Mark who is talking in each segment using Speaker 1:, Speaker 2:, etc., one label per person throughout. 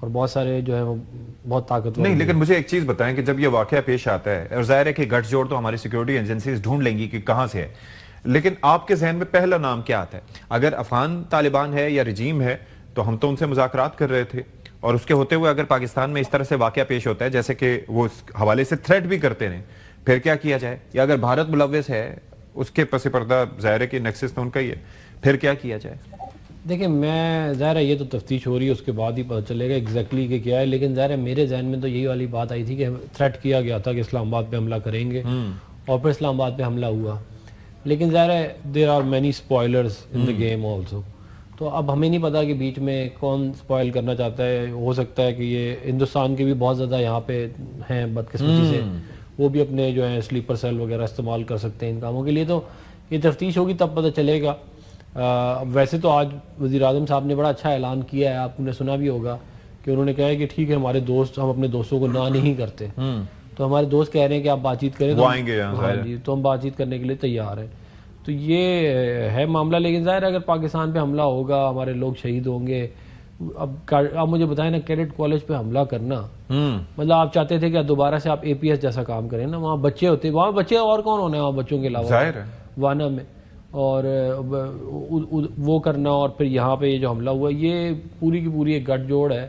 Speaker 1: اور بہت سارے جو ہے وہ بہت طاقتور
Speaker 2: نہیں. لیکن مجھے ایک چیز بتائیں کہ جب یہ واقعہ پیش آتا ہے اور ظاہر ہے کہ گٹھ جوڑ تو ہماری سیکیورٹی ایجنسیز ڈھونڈ لیں گی کہ کہاں سے ہے, لیکن آپ کے ذہن میں پہلا نام کیا آتا ہے؟ اگر افغان طالبان ہے یا رجیم ہے تو ہم تو ان سے مذاکرات کر رہے تھے, اور اس کے ہوتے ہوئے اگر پاکستان میں اس طرح سے واقعہ پیش ہوتا ہے جیسے کہ وہ اس حوالے سے تھریٹ بھی کرتے رہیں, پھر کیا کیا جائے؟ یا اگر بھارت ملوث ہے, اس کے پس پردہ ظاہر ہے کہ نیکسس تو ان کا ہی ہے, پھر کیا کیا جائے؟
Speaker 1: دیکھیں میں ظاہر ہے یہ تو تفتیش ہو رہی ہے, اس کے بعد ہی پتہ چلے گا ایگزیکٹلی کہ کیا ہے, لیکن ظاہر ہے میرے ذہن میں تو یہی والی بات آئی تھی کہ تھریٹ کیا گیا تھا کہ اسلام آباد پہ حملہ کریں گے, اور پھر اسلام آباد پہ حملہ ہوا. لیکن ظاہر ہے there are many spoilers in the game also, تو اب ہمیں نہیں پتا کہ بیچ میں کون اسپوائل کرنا چاہتا ہے. ہو سکتا ہے کہ یہ ہندوستان کے بھی بہت زیادہ یہاں پہ ہیں بدقسمتی سے, وہ بھی اپنے جو ہیں سلیپر سیل وغیرہ استعمال کر سکتے ہیں ان کاموں کے لیے. تو یہ تفتیش ہوگی تب پتہ چلے گا. ویسے تو آج وزیر اعظم صاحب نے بڑا اچھا اعلان کیا ہے, آپ نے سنا بھی ہوگا کہ انہوں نے کہا ہے کہ ٹھیک ہے ہمارے دوست, ہم اپنے دوستوں کو نہ نہیں کرتے, تو ہمارے دوست کہہ رہے ہیں کہ آپ بات چیت کریں تو
Speaker 2: آئیں گے,
Speaker 1: تو ہم بات چیت کرنے کے لیے تیار ہیں. تو یہ ہے معاملہ. لیکن ظاہر ہے اگر پاکستان پہ حملہ ہوگا, ہمارے لوگ شہید ہوں گے. اب آپ مجھے بتائیں نا, کیڈٹ کالج پہ حملہ کرنا, مطلب آپ چاہتے تھے کہ دوبارہ سے آپ اے پی ایس جیسا کام کریں نا, وہاں بچے ہوتے, وہاں بچے اور کون ہونے ہیں وہاں بچوں کے علاوہ وانا میں, اور وہ کرنا, اور پھر یہاں پہ یہ جو حملہ ہوا یہ پوری کی پوری ایک گٹھ جوڑ ہے.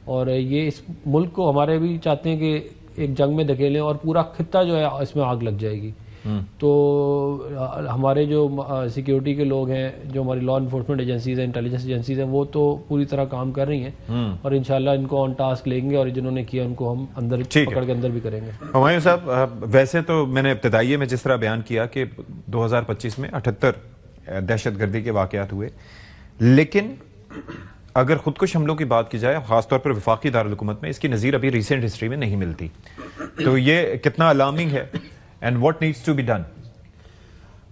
Speaker 1: اور یہ اس ملک کو ہمارے بھی چاہتے ہیں کہ ایک جنگ میں دھکیلیں, اور پورا خطہ جو ہے اس میں آگ لگ جائے گی. تو ہمارے جو سیکیورٹی کے لوگ ہیں, جو ہماری لا انفورسمنٹ ایجنسیز ہیں, انٹیلیجنس ایجنسیز ہیں, وہ تو پوری طرح کام کر رہی ہیں, اور انشاءاللہ ان کو آن ٹاسک لیں گے, اور جنہوں نے کیا ان کو ہم اندر پکڑ کے اندر بھی کریں گے.
Speaker 2: ہمایوں صاحب, ویسے تو میں نے ابتدائیے میں جس طرح بیان کیا کہ 2025 میں 78 دہشت گردی کے واقعات ہوئے, لیکن اگر خودکش حملوں کی بات کی جائے, خاص طور پر وفاقی دارالحکومت میں, اس کی نظیر ابھی ریسنٹ ہسٹری میں نہیں ملتی. تو یہ کتنا الارمنگ ہے, and what needs to be done?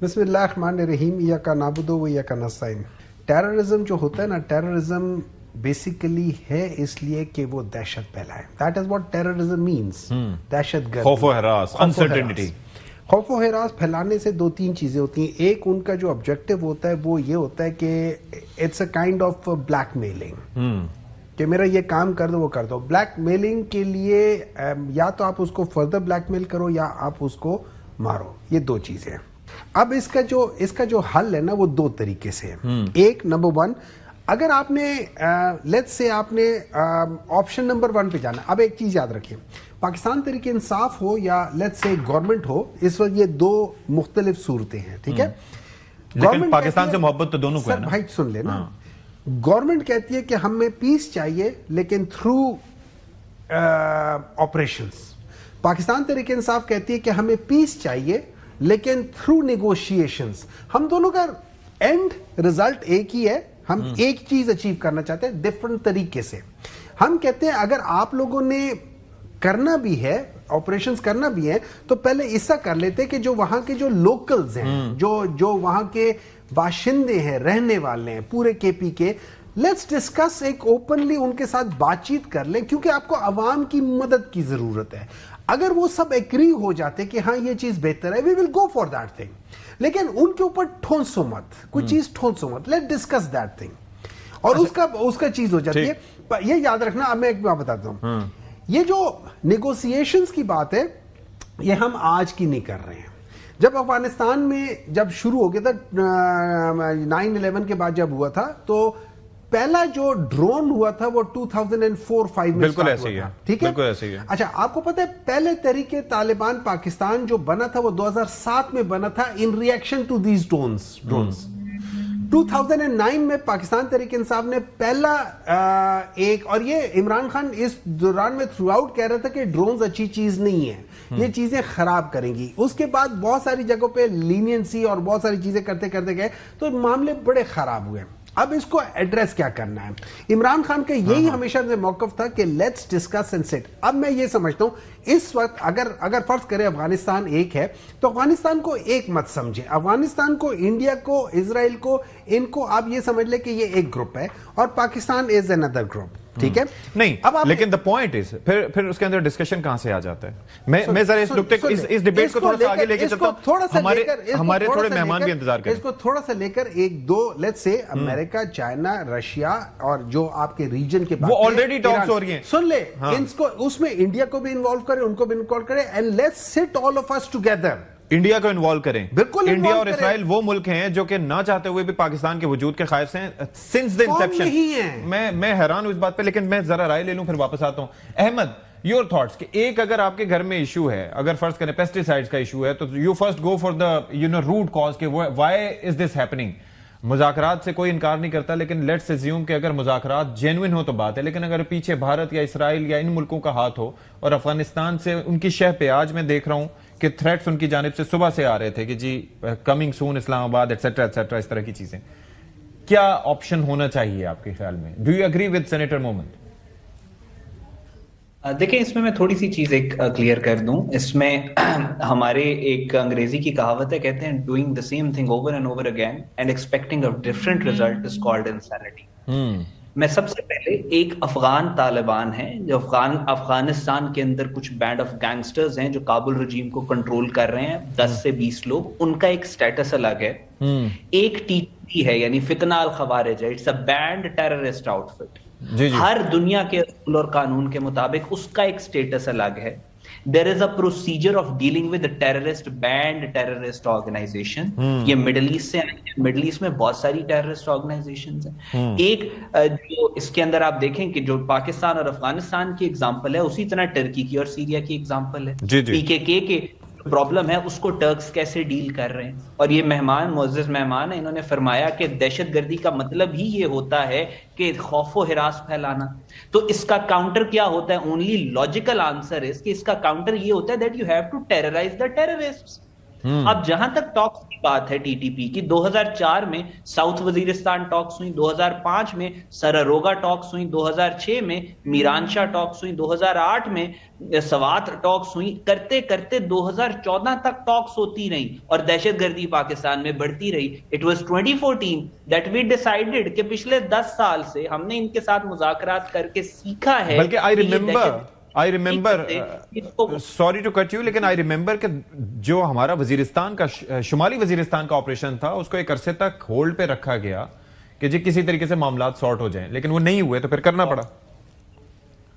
Speaker 3: بسم اللہ الرحمن الرحیم. ایاک نعبد و ایاک نستعین. ٹیررزم جو ہوتا ہے نا, ٹیررزم بیسیکلی ہے اس لیے کہ وہ دہشت پھیلائے. That is what terrorism means. دہشت گردی,
Speaker 2: خوف و ہراس, انسرٹینٹی.
Speaker 3: خوف و ہراس پھیلانے سے دو تین چیزیں ہوتی ہیں. ایک ان کا جو آبجیکٹو ہوتا ہے وہ یہ ہوتا ہے کہ it's a kind of blackmailing, کہ میرا یہ کام کر دو وہ کر دو. بلیک میلنگ کے لیے یا تو آپ اس کو فردر بلیک میل کرو یا آپ اس کو مارو, یہ دو چیزیں. اب اس کا جو حل ہے نا وہ دو طریقے سے ہے. ایک, نمبر ون, اگر آپ نے لیٹس سے آپ نے آپشن نمبر 1 پہ جانا. اب ایک چیز یاد رکھیں, پاکستان تحریک انصاف ہو یا لیٹس سے گورنمنٹ ہو, اس وقت یہ دو مختلف صورتیں ہیں, ٹھیک ہے.
Speaker 2: لیکن پاکستان سے محبت تو دونوں کو ہے نا
Speaker 3: بھائی, سن لینا. گورنمنٹ کہتی ہے کہ ہمیں پیس چاہیے لیکن تھرو آپریشنز. پاکستان تحریک انصاف کہتی ہے کہ ہمیں پیس چاہیے لیکن تھرو نیگوشیشنز. ہم دونوں کا اینڈ ریزلٹ ایک ہی ہے, ہم ایک چیز اچیو کرنا چاہتے ہیں ڈفرنٹ طریقے سے. ہم کہتے ہیں اگر آپ لوگوں نے کرنا بھی ہے, آپریشنز کرنا بھی ہے, تو پہلے ایسا کر لیتے کہ جو وہاں کے جو لوکلز ہیں, جو وہاں کے باشندے ہیں, رہنے والے ہیں پورے کے پی کے, لیٹس ڈسکس, ایک اوپنلی ان کے ساتھ بات چیت کر لیں, کیونکہ آپ کو عوام کی مدد کی ضرورت ہے. اگر وہ سب ایگری ہو جاتے کہ ہاں یہ چیز بہتر ہے, وی ول گو فار دیٹ تھنگ. لیکن ان کے اوپر ٹھونسو مت, کوئی چیز ٹھونسو مت, لیٹ ڈسکس دیٹ تھنگ, اور اس کا چیز ہو جاتی ہے. یہ یاد رکھنا. اب میں ایک بات بتاتا ہوں, یہ جو نیگوسیشنز کی بات ہے یہ ہم آج کی نہیں کر رہے ہیں. جب افغانستان میں جب شروع ہو گیا تھا 9/11 کے بعد جب ہوا تھا, تو پہلا جو ڈرون ہوا تھا وہ 2004-5 میں
Speaker 2: بالکل ایسے ہی ہے.
Speaker 3: ٹھیک ہے. اچھا, آپ کو پتہ ہے پہلے تحریک طالبان پاکستان جو بنا تھا وہ 2007 میں بنا تھا in reaction to these drones. 2009 میں پاکستان تحریک انصاف نے پہلا ایک, اور یہ عمران خان اس دوران میں تھرو آؤٹ کہہ رہا تھا کہ ڈرونز اچھی چیز نہیں ہے, یہ چیزیں خراب کریں گی. اس کے بعد بہت ساری جگہوں پہ لینینسی اور بہت ساری چیزیں کرتے کرتے گئے تو معاملے بڑے خراب ہوئے. اب اس کو ایڈریس کیا کرنا ہے؟ عمران خان کا یہی ہمیشہ سے موقف تھا کہ لیٹس ڈسکس اینڈ سیٹ. اب میں یہ سمجھتا ہوں اس وقت اگر فرض کرے افغانستان ایک ہے تو افغانستان کو ایک مت سمجھے. افغانستان کو, انڈیا کو, اسرائیل کو, ان کو آپ یہ سمجھ لیں کہ یہ ایک گروپ ہے اور پاکستان از اندر گروپ. ٹھیک ہے
Speaker 2: نہیں اب لیکن دا پوائنٹ از پھر اس کے اندر ڈسکشن کہاں سے آ جاتا ہے؟ میں ذرا اس نقطے اس ڈیبیٹ کو تھوڑا سا آگے لے کے چلتا ہوں، ہمارے تھوڑے مہمان بھی انتظار کریں،
Speaker 3: اس کو تھوڑا سا لے کر ایک دو let's say America, China, Russia اور جو آپ کے ریجن کے
Speaker 2: وہ آلریڈی ٹاکس ہو رہی ہیں،
Speaker 3: سن لے اس میں انڈیا کو بھی انوالو کریں، ان کو بھی انوالو کریں، and let's sit all of us together,
Speaker 2: India کو انوالو کریں.
Speaker 3: بالکل
Speaker 2: انڈیا اور اسرائیل وہ ملک ہیں جو کہ نہ چاہتے ہوئے بھی پاکستان کے وجود کے خائف ہیں سنس دی انسیپشن. میں حیران ہوں اس بات پہ، لیکن میں ذرا رائے لے لوں پھر واپس آتا ہوں. احمد، یور تھاٹس کہ ایک اگر آپ کے گھر میں ایشو ہے، اگر فرض کریں پیسٹی سائڈز کا ایشو ہے، تو you first go for the root cause کہ وائی از دس ہیپننگ. مذاکرات سے کوئی انکار نہیں کرتا، لیکن لیٹس اسیوم کہ اگر مذاکرات جینوئن ہو تو بات ہے، لیکن اگر پیچھے بھارت یا اسرائیل یا ان ملکوں کا ہاتھ ہو اور افغانستان سے ان کی شہ پہ آج میں دیکھ رہا ہوں کہ تھریٹس ان کی جانب سے صبح سے آ رہے تھے کہ جی کمنگ سون اسلام آباد ایٹسیٹرا ایٹسیٹرا، اس طرح کی چیزیں. کیا آپشن ہونا چاہیے آپ کے خیال میں؟ Do you agree with senator مومن؟
Speaker 4: دیکھیں، اس میں تھوڑی سی چیز ایک کلیئر کر دوں. اس میں ہمارے ایک انگریزی کی کہاوت ہے، کہتے ہیں doing the same thing over and over again and expecting a different result is called insanity. میں سب سے پہلے ایک افغان طالبان ہیں جو افغانستان کے اندر کچھ بینڈ آف گینگسٹرز ہیں جو کابل رجیم کو کنٹرول کر رہے ہیں، 10 سے 20 لوگ، ان کا ایک سٹیٹس الگ ہے. ایک ٹی پی ہے یعنی فتنہ الخوارج ہے، it's a banned terrorist outfit. ہر دنیا کے اصول اور قانون کے مطابق اس کا ایک سٹیٹس الگ ہے. There is a procedure of dealing with the terrorist band, terrorist organization. یہ مڈل ایسٹ سے آئے ہیں، مڈل ایسٹ میں بہت ساری ٹیررسٹ آرگنائزیشنز ہیں. ایک جو اس کے اندر آپ دیکھیں کہ جو پاکستان اور افغانستان کی ایگزامپل ہے، اسی طرح ٹرکی کی اور سیریا کی ایگزامپل ہے. PKK کے پرابلم ہے، اس کو ٹرکس کیسے ڈیل کر رہے ہیں. اور یہ مہمان، معزز مہمان ہیں، انہوں نے فرمایا کہ دہشت گردی کا مطلب ہی یہ ہوتا ہے کہ خوف و ہراس پھیلانا. تو اس کا کاؤنٹر کیا ہوتا ہے؟ اونلی لاجیکل آنسر ہے کہ اس کا کاؤنٹر یہ ہوتا ہے that you have to terrorize the terrorists. اب جہاں تک ٹاکس کی بات ہے ٹی ٹی پی کی، 2004 میں ساؤتھ وزیرستان ٹاکس ہوئی، 2005 میں سراروگا ٹاکس ہوئی، 2006 میں میرانشاہ ٹاکس ہوئی، 2008 میں سوات ٹاکس ہوئی. کرتے کرتے 2014 تک ٹاکس ہوتی رہی اور دہشت گردی پاکستان میں بڑھتی رہی. It was 2014 that we decided کہ پچھلے 10 سال سے ہم نے ان کے ساتھ مذاکرات کر کے سیکھا ہے.
Speaker 2: بلکہ I remember, sorry to cut you, لیکن I remember کہ جو ہمارا وزیرستان کا شمالی وزیرستان کا آپریشن تھا، اس کو ایک عرصے تک ہولڈ پہ رکھا گیا کہ جی کسی طریقے سے معاملات سارٹ ہو جائیں، لیکن وہ نہیں ہوئے تو پھر کرنا پڑا.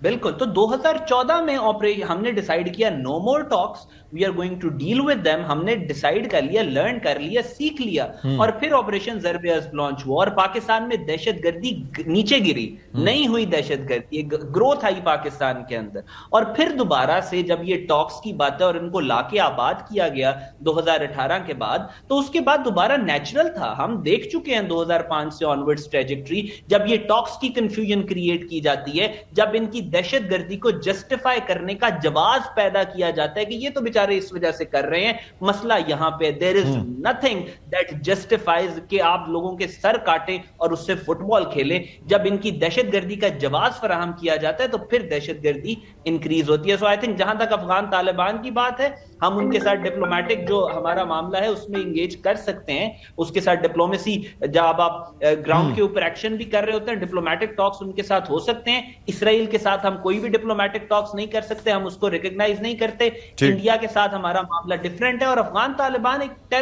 Speaker 4: بالکل. تو 2014 میں ہم نے ڈیسائیڈ کیا no more talks, we are going to deal with them. ہم نے ڈیسائیڈ کر لیا، لرن کر لیا، سیکھ لیا، اور پھر آپریشن ضرب ازب لانچ ہوا اور پاکستان میں دہشت گردی نیچے گری، نہیں ہوئی دہشت گردی، گروتھ آئی پاکستان کے اندر. اور پھر دوبارہ سے جب یہ ٹاکس کی بات ہے اور ان کو لا کے آباد کیا گیا 2018 کے بعد، تو اس کے بعد دوبارہ نیچرل تھا. ہم دیکھ چکے ہیں 2005 سے آنورڈز ٹریجیکٹری، جب یہ ٹاکس کی کنفیوژن کریٹ کی جاتی ہے، جب ان کی دہشت گردی کو جسٹیفائی کرنے کا جواز پیدا کیا جاتا ہے کہ یہ تو بیچارے اس وجہ سے کر رہے ہیں. مسئلہ یہاں پہ there is nothing that justifies کہ آپ لوگوں کے سر کاٹیں اور اس سے فٹ بال کھیلیں. جب ان کی دہشت گردی کا جواز فراہم کیا جاتا ہے تو پھر دہشت گردی انکریز ہوتی ہے. سو آئی تھنک جہاں تک افغان طالبان کی بات ہے، ہم ان کے ساتھ ڈپلومیٹک جو ہمارا معاملہ ہے اس میں انگیج کر سکتے ہیں. اس کے ساتھ ڈپلومیسی، جب آپ گراؤنڈ کے اوپر ایکشن بھی کر رہے ہوتے ہیں، ڈپلومیٹک ٹاکس ان کے ساتھ ہو سکتے ہیں. اسرائیل کے ساتھ ہم کوئی بھی ڈپلومیٹک ٹاکس نہیں کر سکتے، ہم اس کو ریکگنائز نہیں کرتے. انڈیا کے ساتھ ہمارا معاملہ ڈیفرنٹ ہے. اور افغان طالبان ایک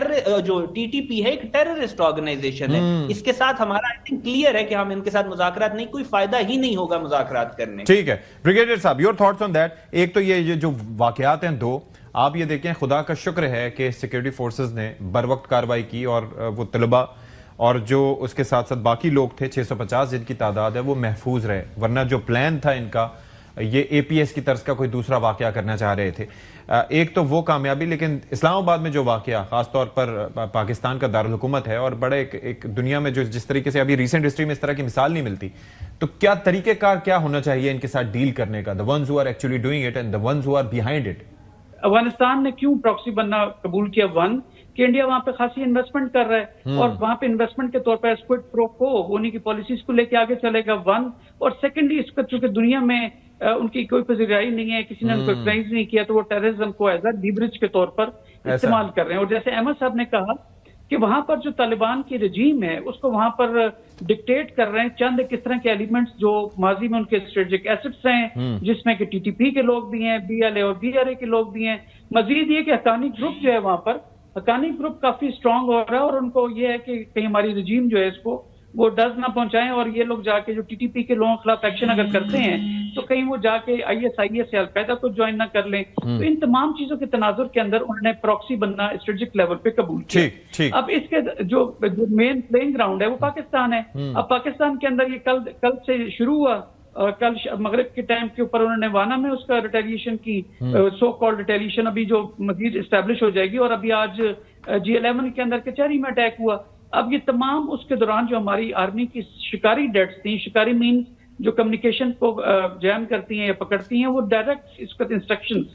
Speaker 4: جو ٹی ٹی پی ہے، ایک ٹیررسٹ آرگنائزیشن ہے. اس کے ساتھ ہمارا آئی تھنک کلیئر ہے کہ ہم ان کے ساتھ مذاکرات نہیں، کوئی فائدہ ہی نہیں ہوگا مذاکرات کرنے.
Speaker 2: ٹھیک ہے بریگیڈیئر صاحب، یور تھاٹس آن دیٹ. ایک تو یہ جو واقعات ہیں دو، آپ یہ دیکھیں خدا کا شکر ہے کہ سیکیورٹی فورسز نے بر وقت کارروائی کی اور وہ طلبہ اور جو اس کے ساتھ ساتھ باقی لوگ تھے 650 جن کی تعداد ہے وہ محفوظ رہے. ورنہ جو پلان تھا ان کا، یہ اے پی ایس کی طرز کا کوئی دوسرا واقعہ کرنا چاہ رہے تھے. ایک تو وہ کامیابی، لیکن اسلام آباد میں جو واقعہ خاص طور پر پاکستان کا دارالحکومت ہے اور بڑے ایک دنیا میں جو جس طریقے سے ابھی ریسنٹ ہسٹری میں اس طرح کی مثال نہیں ملتی، تو کیا طریقہ کار کیا ہونا چاہیے ان کے ساتھ ڈیل کرنے کا؟ the ones who are actually doing it and the ones who are behind it.
Speaker 5: Afghanistan نے کیوں پراکسی بننا قبول کیا؟ کہ انڈیا وہاں پہ خاصی انویسٹمنٹ کر رہا ہے اور وہاں پہ انویسٹمنٹ کے طور پہ اسکوڈ پرو کو ہونے کی پالیسیز کو لے کے آگے چلے گا. اور سیکنڈلی اس کا چونکہ دنیا میں ان کی کوئی پذیرائی نہیں ہے، کسی نے ان کو ریکگنائز نہیں کیا، تو وہ ٹیررزم کو ایز اے لیوریج کے طور پر استعمال کر رہے ہیں. اور جیسے احمد صاحب نے کہا کہ وہاں پر جو طالبان کی رجیم ہے اس کو وہاں پر ڈکٹیٹ کر رہے ہیں چند کس طرح کے ایلیمنٹس جو ماضی میں ان کے اسٹریٹجک ایسٹس ہیں، جس میں کہ ٹی ٹی پی کے لوگ بھی ہیں، بی ایل اے اور بی آر اے کے لوگ بھی ہیں. مزید یہ کہ حقانی گروپ جو ہے وہاں پر، حقانی گروپ کافی اسٹرانگ ہو رہا ہے اور ان کو یہ ہے کہ کہیں ہماری رجیم جو ہے اس کو وہ ڈز نہ پہنچائیں، اور یہ لوگ جا کے جو ٹی ٹی پی کے لوگوں کے خلاف ایکشن اگر کرتے ہیں تو کہیں وہ جا کے آئی ایس یا القاعدہ کو جوائن نہ کر لیں. تو ان تمام چیزوں کے تناظر کے اندر انہوں نے پراکسی بننا اسٹریٹجک لیول پہ قبول کیا. اب اس کے جو مین پلینگ گراؤنڈ ہے وہ پاکستان ہے. اب پاکستان کے اندر یہ کل سے شروع ہوا، کل مغرب کے ٹائم کے اوپر انہوں نے وانا میں اس کا ریٹیلیشن کی، سو کالڈ ریٹیلیشن ابھی جو مزید اسٹیبلش ہو جائے گی، اور ابھی آج G11 کے اندر کچہری میں اٹیک ہوا. اب یہ تمام اس کے دوران جو ہماری آرمی کی شکاری ڈیٹس تھیں، شکاری مینز جو کمیونیکیشن کو جیم کرتی ہیں یا پکڑتی ہیں، وہ ڈائریکٹ اس کا انسٹرکشنز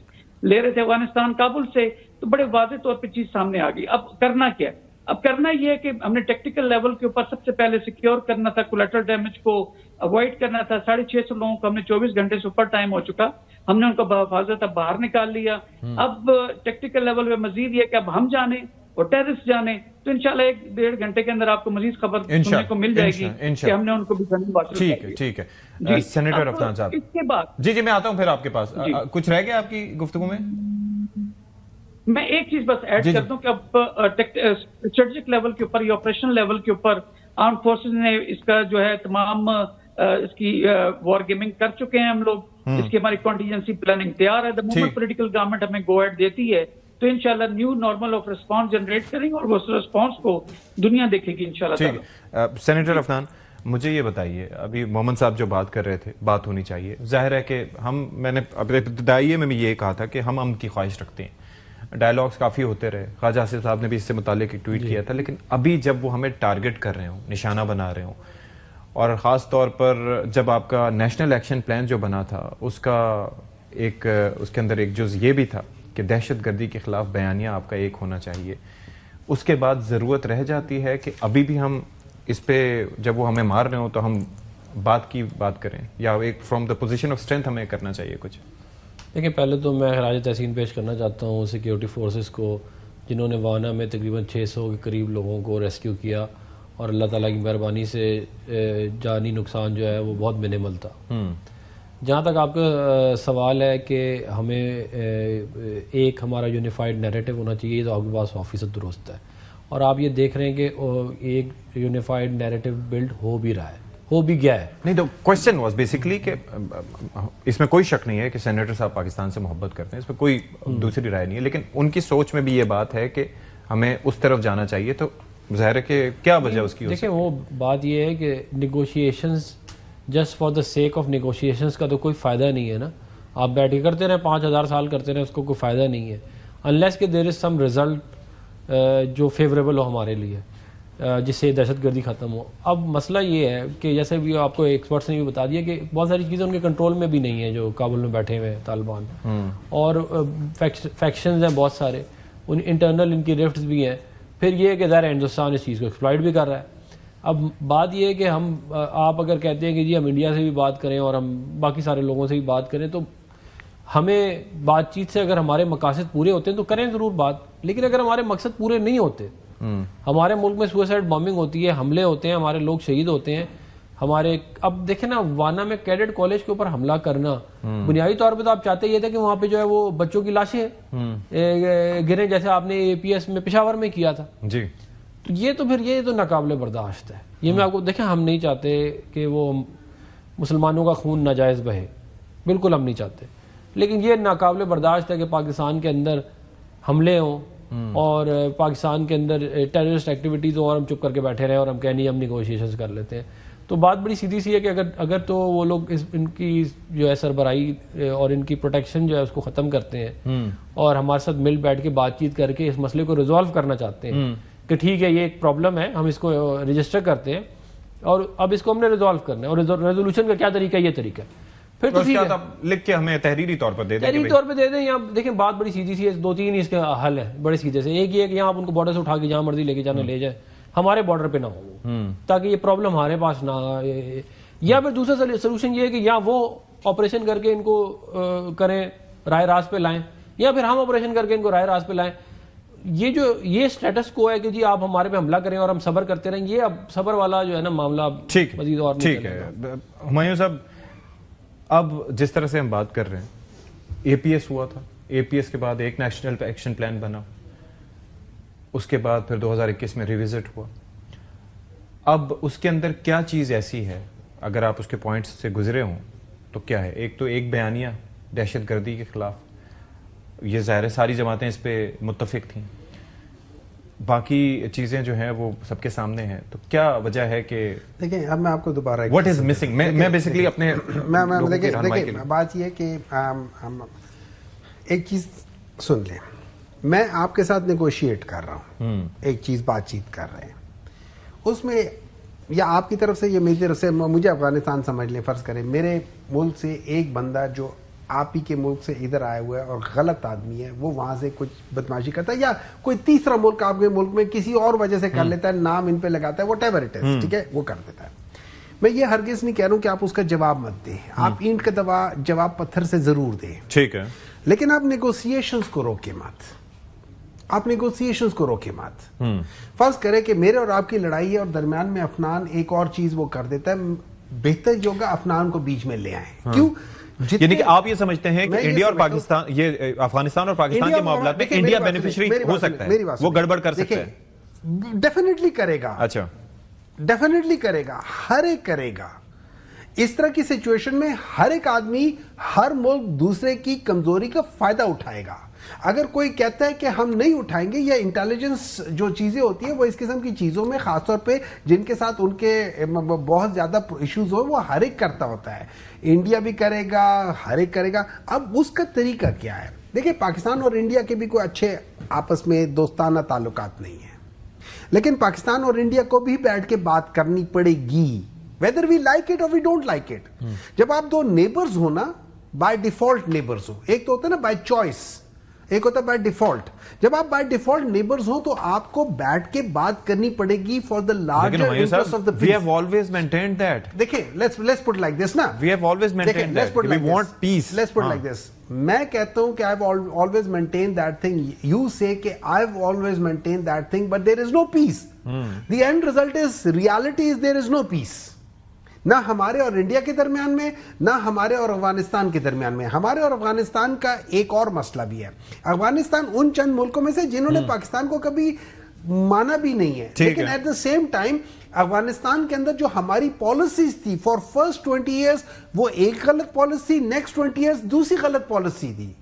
Speaker 5: لے رہے تھے افغانستان کابل سے. تو بڑے واضح طور پہ چیز سامنے آ گئی. اب کرنا کیا؟ اب کرنا یہ ہے کہ ہم نے ٹیکٹیکل لیول کے اوپر سب سے پہلے سیکیور کرنا تھا، کولیٹرل ڈیمیج کو اوائڈ کرنا تھا. 650 لوگوں کو ہم نے 24 گھنٹے سے اوپر ٹائم ہو چکا، ہم نے ان کو بحفاظت اب باہر نکال لیا. اب ٹیکٹیکل لیول پہ مزید یہ کہ اب ہم جانے اور ٹیررسٹ جانے، تو انشاءاللہ 1-1.5 گھنٹے کے اندر آپ کو مزید خبر سننے کو مل جائے گی کہ ہم نے ان کو بھی
Speaker 2: ٹھیک ہے. سینیٹر افنان صاحب،
Speaker 5: اس کے بعد
Speaker 2: جی میں آتا ہوں پھر آپ کے پاس. کچھ رہ گیا آپ کی گفتگو میں؟
Speaker 5: میں ایک چیز بس ایڈ کر دوں کہ اب اسٹریٹجک لیول کے اوپر یا آپریشنل لیول کے اوپر آرم فورسز نے اس کا جو ہے تمام اس کی وار گیمنگ کر چکے ہیں ہم لوگ. اس کی ہماری کنٹینجنسی پلاننگ تیار ہے. دا مومنٹ پولیٹیکل گورنمنٹ ہمیں گو ایڈ دیتی ہے تو انشاءاللہ new normal of response generate کریں گے، اور اس ریسپانس کو دنیا دیکھے گی انشاءاللہ.
Speaker 2: سینیٹر افنان، مجھے یہ بتائیے، ابھی محمد صاحب جو بات کر رہے تھے، بات ہونی چاہیے. ظاہر ہے کہ میں نے ابتدائیے میں یہ کہا تھا کہ ہم امن کی خواہش رکھتے ہیں. ڈائلاگز کافی ہوتے رہے، خواجہ آصف صاحب نے بھی اس سے متعلق ایک ٹویٹ کیا تھا. لیکن ابھی جب وہ ہمیں ٹارگٹ کر رہے ہوں، نشانہ بنا رہے ہوں، اور خاص طور پر جب آپ کا نیشنل ایکشن پلان جو بنا تھا اس کے اندر ایک جز یہ بھی تھا کہ دہشت گردی کے خلاف بیانیہ آپ کا ایک ہونا چاہیے، اس کے بعد ضرورت رہ جاتی ہے کہ ابھی بھی ہم اس پہ جب وہ ہمیں مار رہے ہوں تو ہم بات کریں، یا ایک from the position of strength ہمیں کرنا چاہیے کچھ؟
Speaker 1: دیکھیں، پہلے تو میں خراج تحسین پیش کرنا چاہتا ہوں سیکیورٹی فورسز کو، جنہوں نے وانا میں تقریباً 600 کے قریب لوگوں کو ریسکیو کیا، اور اللہ تعالیٰ کی مہربانی سے جانی نقصان جو ہے وہ بہت منیمل تھا. جہاں تک آپ کا سوال ہے کہ ہمیں ایک ہمارا یونیفائڈ نیریٹو ہونا چاہیے، تو آپ کے پاس 100% درست ہے. اور آپ یہ دیکھ رہے ہیں کہ ایک یونیفائڈ نیریٹو بلڈ ہو بھی رہا ہے، ہو بھی گیا ہے.
Speaker 2: نہیں، تو کوشچن واز بیسکلی کہ اس میں کوئی شک نہیں ہے کہ سینیٹر صاحب پاکستان سے محبت کرتے ہیں، اس میں کوئی دوسری رائے نہیں ہے، لیکن ان کی سوچ میں بھی یہ بات ہے کہ ہمیں اس طرف جانا چاہیے. تو ظاہر ہے کہ کیا وجہ اس کی؟
Speaker 1: دیکھیں، وہ بات یہ ہے کہ negotiations just for the sake of negotiations کا تو کوئی فائدہ نہیں ہے نا. آپ بیٹھ کے کرتے رہے 5000 سال کرتے رہے، اس کو کوئی فائدہ نہیں ہے انلیس کہ دیر از سم رزلٹ جو فیوریبل ہو ہمارے لیے، جس سے دہشت گردی ختم ہو. اب مسئلہ یہ ہے کہ جیسے بھی آپ کو ایکسپرٹس نے بھی بتا دیا کہ بہت ساری چیزیں ان کے کنٹرول میں بھی نہیں ہیں جو کابل میں بیٹھے ہوئے ہیں طالبان، اور فیکشنز ہیں بہت سارے، ان انٹرنل ان کی رفٹس بھی ہیں. پھر یہ کہ ظاہر ہندوستان اس چیز کو ایکسپلائٹ بھی کر رہا ہے. اب بات یہ ہے کہ آپ اگر کہتے ہیں کہ جی ہم انڈیا سے بھی بات کریں اور ہم باقی سارے لوگوں سے بھی بات کریں، تو ہمیں بات چیت سے اگر ہمارے مقاصد پورے ہوتے ہیں تو کریں ضرور بات. لیکن اگر ہمارے مقصد پورے نہیں ہوتے، ہمارے ملک میں سوسائڈ بامبنگ ہوتی ہے، حملے ہوتے ہیں، ہمارے لوگ شہید ہوتے ہیں ہمارے. اب دیکھیں نا، وانا میں کیڈٹ کالج کے اوپر حملہ کرنا، بنیادی طور پہ تو آپ چاہتے یہ تھے کہ وہاں پہ جو ہے وہ بچوں کی لاشیں گریں، جیسے آپ نے APS میں پشاور میں کیا تھا.
Speaker 2: جی،
Speaker 1: تو یہ تو ناقابل برداشت ہے. یہ میں آپ کو دیکھیں، ہم نہیں چاہتے کہ وہ مسلمانوں کا خون ناجائز بہے، بالکل ہم نہیں چاہتے. لیکن یہ ناقابل برداشت ہے کہ پاکستان کے اندر حملے ہوں اور پاکستان کے اندر ٹیررسٹ ایکٹیویٹیز ہوں اور ہم چپ کر کے بیٹھے رہیں اور ہم کہیں نہیں ہم نیگوشیشنز کر لیتے ہیں. تو بات بڑی سیدھی سی ہے کہ اگر تو وہ لوگ ان کی جو ہے سربراہی اور ان کی پروٹیکشن جو ہے اس کو ختم کرتے ہیں اور ہمارے ساتھ مل بیٹھ کے بات چیت کر کے اس مسئلے کو ریزالو کرنا چاہتے ہیں کہ ٹھیک ہے یہ ایک پرابلم ہے، ہم اس کو رجسٹر کرتے ہیں اور اب اس کو ہم نے ریزالو کرنا ہے، اور ریزولوشن کا کیا طریقہ ہے، یہ طریقہ ہے. پھر تو ٹھیک ہے،
Speaker 2: لکھ کے ہمیں تحریری طور پر دے دیں.
Speaker 1: تحریری طور پہ دے دیں. یا دیکھیں بات بڑی سیدھی سی ہے، 2-3 اس کے حل ہے بڑے سیدھے سے. ایک یہ ہے کہ یہاں آپ ان کو بارڈر سے اٹھا کے جہاں مرضی لے کے جانا لے جائے، ہمارے بارڈر پہ نہ ہو، تاکہ یہ پرابلم ہمارے پاس نہ آئے. یا پھر دوسرا سولوشن یہ ہے کہ یا وہ آپریشن کر کے ان کو کریں، رائے راست پہ لائیں، یا پھر ہم آپریشن کر کے ان کو رائے راست پہ لائیں. یہ سٹیٹس کو ہے کہ جی آپ ہمارے پہ حملہ کریں اور ہم صبر کرتے رہیں، یہ اب صبر والا جو ہے نا معاملہ مزید اور نہیں
Speaker 2: ٹھیک ہے. ہمایوں صاحب اب جس طرح سے ہم بات کر رہے ہیں، اے پی ایس ہوا تھا، اے پی ایس کے بعد ایک نیشنل ایکشن پلان بنا، اس کے بعد پھر 2021 میں ریوزٹ ہوا. اب اس کے اندر کیا چیز ایسی ہے، اگر آپ اس کے پوائنٹس سے گزرے ہوں تو کیا ہے؟ ایک تو ایک بیانیہ دہشت گردی کے خلاف، یہ ظاہر ہے ساری جماعتیں اس پہ متفق تھیں، باقی چیزیں جو ہیں وہ سب کے سامنے ہیں. تو کیا وجہ ہے کہ
Speaker 3: دیکھیں اب میں آپ کو دوبارہ
Speaker 2: واٹ از مسنگ، میں بیسیکلی اپنے
Speaker 3: دیکھیں بات یہ ہے کہ ایک چیز سن لیں، میں آپ کے ساتھ نیگوشیٹ کر رہا ہوں، ایک چیز بات چیت کر رہے ہیں، اس میں یا آپ کی طرف سے یا میری طرف سے مجھے افغانستان سمجھ لیں، فرض کریں میرے ملک سے ایک بندہ جو آپ ہی کے ملک سے ادھر آیا ہوا ہے اور غلط آدمی ہے، وہ وہاں سے کچھ بدماشی کرتا ہے، یا کوئی تیسرا ملک آپ کے ملک میں کسی اور وجہ سے کر لیتا ہے، نام ان پہ لگاتا ہے، واٹ ایور اٹ از، ٹھیک ہے، وہ کر دیتا ہے. میں یہ ہرگز نہیں کہہ رہا ہوں کہ آپ اس کا جواب مت دیں، آپ اینٹ کا جواب پتھر سے ضرور دیں،
Speaker 2: ٹھیک ہے،
Speaker 3: لیکن آپ نیگوسیشنز کو روکے مت، آپ نیگوسیشنز کو روکے مت. فرض کرے کہ میرے اور آپ کی لڑائی ہے اور درمیان میں افنان ایک اور چیز وہ کر دیتا ہے، بہتر جو ہوگا افنان کو بیچ میں لے آئیں. کیوں؟
Speaker 2: یعنی کہ آپ یہ سمجھتے ہیں کہ انڈیا اور پاکستان، یہ افغانستان اور پاکستان کے معاملات میں انڈیا بینیفیشری ہو سکتا ہے، وہ گڑبڑ کر سکتا ہے؟
Speaker 3: ڈیفینیٹلی کرے گا.
Speaker 2: اچھا،
Speaker 3: ڈیفینیٹلی کرے گا، ہر ایک کرے گا. اس طرح کی سچویشن میں ہر ایک آدمی، ہر ملک دوسرے کی کمزوری کا فائدہ اٹھائے گا. اگر کوئی کہتا ہے کہ ہم نہیں اٹھائیں گے، یا انٹیلیجنس جو چیزیں ہوتی ہیں وہ اس قسم کی چیزوں میں خاص طور پہ جن کے ساتھ ان کے بہت زیادہ ایشوز ہو، وہ ہر ایک کرتا ہوتا ہے. انڈیا بھی کرے گا، ہر ایک کرے گا. اب اس کا طریقہ کیا ہے؟ دیکھیں پاکستان اور انڈیا کے بھی کوئی اچھے آپس میں دوستانہ تعلقات نہیں ہیں، لیکن پاکستان اور انڈیا کو بھی بیٹھ کے بات کرنی پڑے گی، whether we like it or we don't like it. جب آپ دو نیبرز ہو نا، بائی ڈیفالٹ نیبرز ہو، ایک تو ہوتا ہے نا بائی چوائس، ایک ہوتا ہے بائی ڈیفالٹ. جب آپ بائی ڈیفالٹ نیبرز ہو تو آپ کو بیٹھ کے بات کرنی پڑے گی for the larger interest of the peace.
Speaker 2: We have always maintained that.
Speaker 3: دیکھیں let's put like this نا.
Speaker 2: We have always maintained that. We want peace.
Speaker 3: Let's put like this. میں کہتا ہوں کہ I've always maintained that thing. You say کہ I've always maintained that thing, but there is no peace. The end result is, reality is there is no peace. نہ ہمارے اور India کے درمیان میں، نہ ہمارے اور افغانستان کے درمیان میں. ہمارے اور افغانستان کا ایک اور مسئلہ بھی ہے. افغانستان ان چند ملکوں میں سے جنہوں نے پاکستان کو کبھی مانا بھی نہیں ہے، لیکن at the same time Afghanistan کے اندر جو ہماری پالیسیز تھی فار فرسٹ 20 ایئرس، وہ ایک غلط پالیسی، نیکسٹ 20 ایئرس دوسری غلط پالیسی تھی.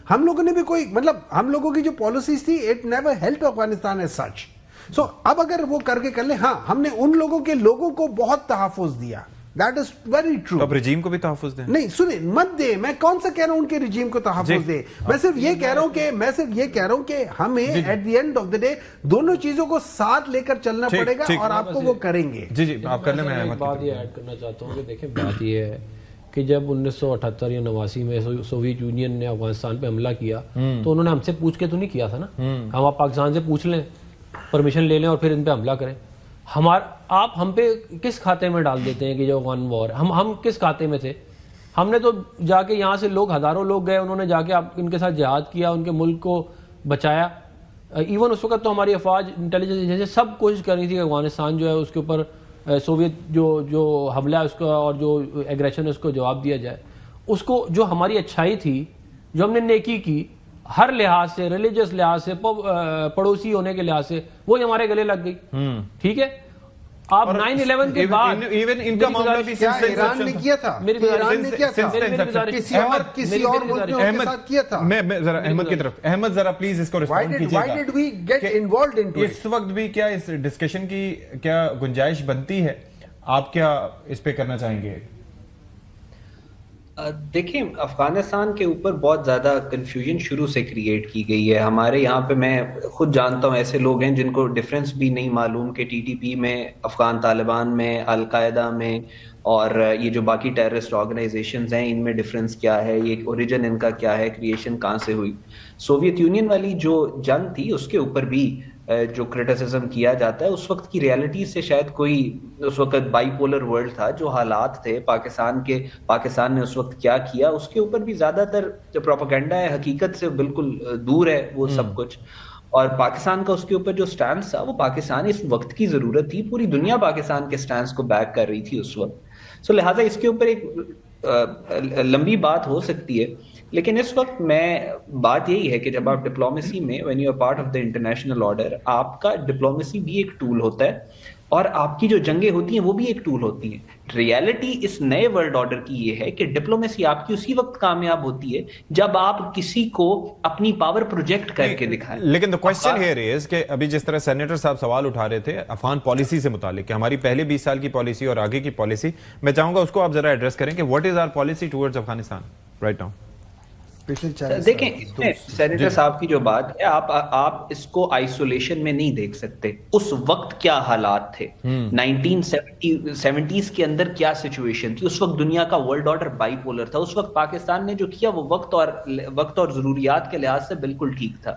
Speaker 3: ہم لوگوں نے بھی کوئی ہم لوگوں کی جو پالیسیز تھی، it never help Afghanistan as such. So اب اگر وہ کر کے کر لیں، ہاں ہم نے ان لوگوں کو بہت تحفظ دیا، دیٹ از ویری ٹرو.
Speaker 2: اب رجیم کو بھی تحفظ دیں؟
Speaker 3: نہیں سنیں، مت دے. میں کون سا کہہ رہا ہوں ان کے رجیم کو تحفظ دے؟ میں صرف یہ کہہ رہا ہوں کہ ہمیں at the end of the day دونوں چیزوں کو ساتھ لے کر چلنا پڑے گا، اور آپ کو وہ کریں گے.
Speaker 2: جی آپ کر لیں. میں
Speaker 1: ایک بات یہ ایڈ کرنا چاہتا ہوں کہ دیکھیں بات یہ ہے کہ جب 1978 یا 89 میں سوویت یونین نے افغانستان پہ حملہ کیا تو انہوں نے ہم سے پوچھ کے تو نہیں کیا تھا نا. ہم آپ پاکستان سے پوچھ لیں، پرمیشن لے لیں اور پھر ان پہ حملہ کریں. آپ ہم پہ کس کھاتے میں ڈال دیتے ہیں کہ جو ون وار، ہم کس کھاتے میں تھے؟ ہم نے تو جا کے یہاں سے ہزاروں لوگ گئے، انہوں نے جا کے ان کے ساتھ جہاد کیا، ان کے ملک کو بچایا. ایون اس وقت تو ہماری افواج انٹیلیجنس ایجنسی سب کوشش کر رہی تھی کہ افغانستان جو ہے اس کے اوپر سوویت جو حملہ ہے اس کا اور جو ایگریشن ہے اس کو جواب دیا جائے. اس کو جو ہماری اچھائی تھی، جو ہم نے نیکی کی ہر لحاظ سے، ریلیجس لحاظ سے، پڑوسی ہونے کے لحاظ سے، وہ ہمارے گلے لگ گئی. ٹھیک ہے، آپ 9/11 کے بعد
Speaker 2: ایون ان کا معاملہ بھی
Speaker 3: ایران نے کیا تھا، کسی اور ملک نے ان کے ساتھ کیا تھا.
Speaker 2: میں ذرا احمد کی طرف، احمد ذرا پلیز اس کو رسپونڈ کیجیے گا.
Speaker 3: Why did we get involved into it?
Speaker 2: اس وقت بھی کیا اس ڈسکشن کی کیا گنجائش بنتی ہے؟ آپ کیا اس پہ کرنا چاہیں گے؟
Speaker 4: دیکھیں افغانستان کے اوپر بہت زیادہ کنفیوژن شروع سے کریٹ کی گئی ہے. ہمارے یہاں پہ میں خود جانتا ہوں ایسے لوگ ہیں جن کو ڈفرینس بھی نہیں معلوم کہ ٹی ٹی پی میں، افغان طالبان میں، القاعدہ میں، اور یہ جو باقی ٹیررسٹ آرگنائزیشنز ہیں ان میں ڈفرینس کیا ہے، یہ اوریجن ان کا کیا ہے، کریشن کہاں سے ہوئی. سوویت یونین والی جو جنگ تھی اس کے اوپر بھی جو کرٹیسزم کیا جاتا ہے، اس وقت کی ریالٹی سے شاید کوئی، اس وقت بائی پولر ورلڈ تھا، جو حالات تھے پاکستان نے اس وقت کیا کیا، اس کے اوپر بھی زیادہ تر جو پروپیگنڈا ہے حقیقت سے بالکل دور ہے وہ سب کچھ. اور پاکستان کا اس کے اوپر جو سٹانس تھا وہ پاکستان اس وقت کی ضرورت تھی, پوری دنیا پاکستان کے سٹانس کو بیک کر رہی تھی اس وقت. سو لہٰذا اس کے اوپر ایک لمبی بات ہو سکتی ہے, لیکن اس وقت میں بات یہی ہے کہ جب آپ ڈپلومیسی میں when you are part of the international order, آپ کا ڈپلومیسی بھی ایک ٹول ہوتا ہے اور آپ کی جو جنگیں ہوتی ہیں وہ بھی ایک ٹول ہوتی ہیں. ریالٹی اس نئے ورلڈ آرڈر کی یہ ہے کہ ڈپلومیسی آپ کی اسی وقت کامیاب ہوتی ہے جب آپ کسی کو اپنی پاور پروجیکٹ کر کے دکھائیں.
Speaker 2: لیکن the question here is کہ ابھی جس طرح سینیٹر صاحب سوال اٹھا رہے تھے افغان پالیسی سے متعلق کہ ہماری پہلے 20 سال کی پالیسی اور آگے کی پالیسی, میں چاہوں گا اس کو آپ ذرا ایڈریس کریں کہ what is our policy towards Afghanistan right now.
Speaker 4: دیکھیں اس میں سینیٹر صاحب کی جو بات ہے, آپ اس کو آئسولیشن میں نہیں دیکھ سکتے. اس وقت کیا حالات تھے 1970s کے اندر, کیا سچویشن تھی اس وقت, دنیا کا ورلڈ آرڈر بائی پولر تھا. اس وقت پاکستان نے جو کیا وہ وقت اور ضروریات کے لحاظ سے بالکل ٹھیک تھا.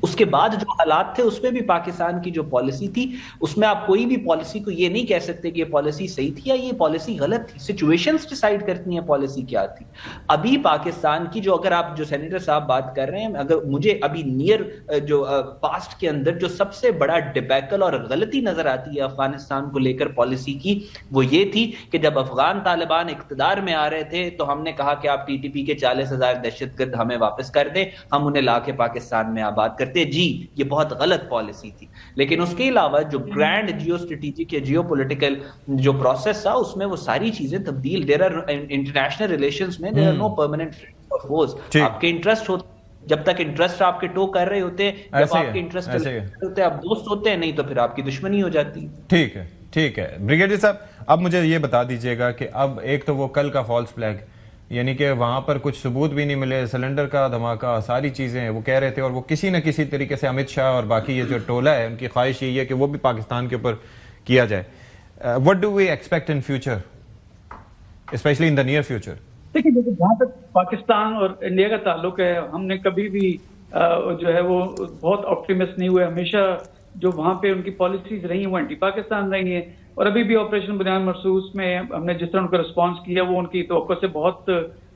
Speaker 4: اس کے بعد جو حالات تھے اس میں بھی پاکستان کی جو پالیسی تھی اس میں آپ کوئی بھی پالیسی کو یہ نہیں کہہ سکتے کہ یہ پالیسی صحیح تھی یا یہ پالیسی غلط تھی. سچویشنز ڈیسائیڈ کرتی ہیں پالیسی کیا تھی. ابھی پاکستان کی جو, اگر آپ جو سینیٹر صاحب بات کر رہے ہیں, اگر مجھے ابھی نیئر جو پاسٹ کے اندر جو سب سے بڑا ڈیبیکل اور غلطی نظر آتی ہے افغانستان کو لے کر پالیسی کی, وہ یہ تھی کہ جب افغان طالبان اقتدار میں آ رہے تھے تو ہم نے کہا کہ آپ TTP کے 40,000 دہشت گرد ہمیں واپس کر دیں, ہم انہیں لا کے پاکستان میں آباد کرتے. جی یہ بہت غلط پالیسی تھی, لیکن اس کے علاوہ جو گرینڈ جیو اسٹریٹجک یا جیو پولیٹیکل جو پروسیس تھا اس میں وہ ساری چیزیں تبدیل. دیر آر انٹرنیشنل ریلیشنز میں دیر آر نو پرماننٹ آپ کے انٹرسٹ ہوتے, جب تک انٹرسٹ آپ کے ٹو کر رہے ہوتے ہیں, جب آپ کے انٹرسٹ ہوتے ہیں آپ دوست ہوتے ہیں, نہیں تو پھر آپ کی دشمنی ہو جاتی.
Speaker 2: ٹھیک ہے, ٹھیک ہے. بریگیڈیئر صاحب اب مجھے یہ بتا دیجئے گا کہ اب ایک تو وہ کل کا فالس فلیگ, یعنی کہ وہاں پر کچھ ثبوت بھی نہیں ملے, سلنڈر کا دھماکہ, ساری چیزیں وہ کہہ رہے تھے, اور وہ کسی نہ کسی طریقے سے امت شاہ اور باقی یہ جو ٹولہ ہے ان کی خواہش یہی ہے کہ وہ بھی پاکستان کے اوپر کیا جائے. What do we expect in future, especially in the near future?
Speaker 5: دیکھیں جہاں تک پاکستان اور انڈیا کا تعلق ہے, ہم نے کبھی بھی جو ہے وہ بہت آپٹیمسٹ نہیں ہوئے. ہمیشہ جو وہاں پہ ان کی پالیسیز رہی ہیں وہ اینٹی پاکستان رہی ہیں, اور ابھی بھی آپریشن بنیاد مرصوص میں ہم نے جس طرح ان کا رسپانس کیا وہ ان کی توقع سے بہت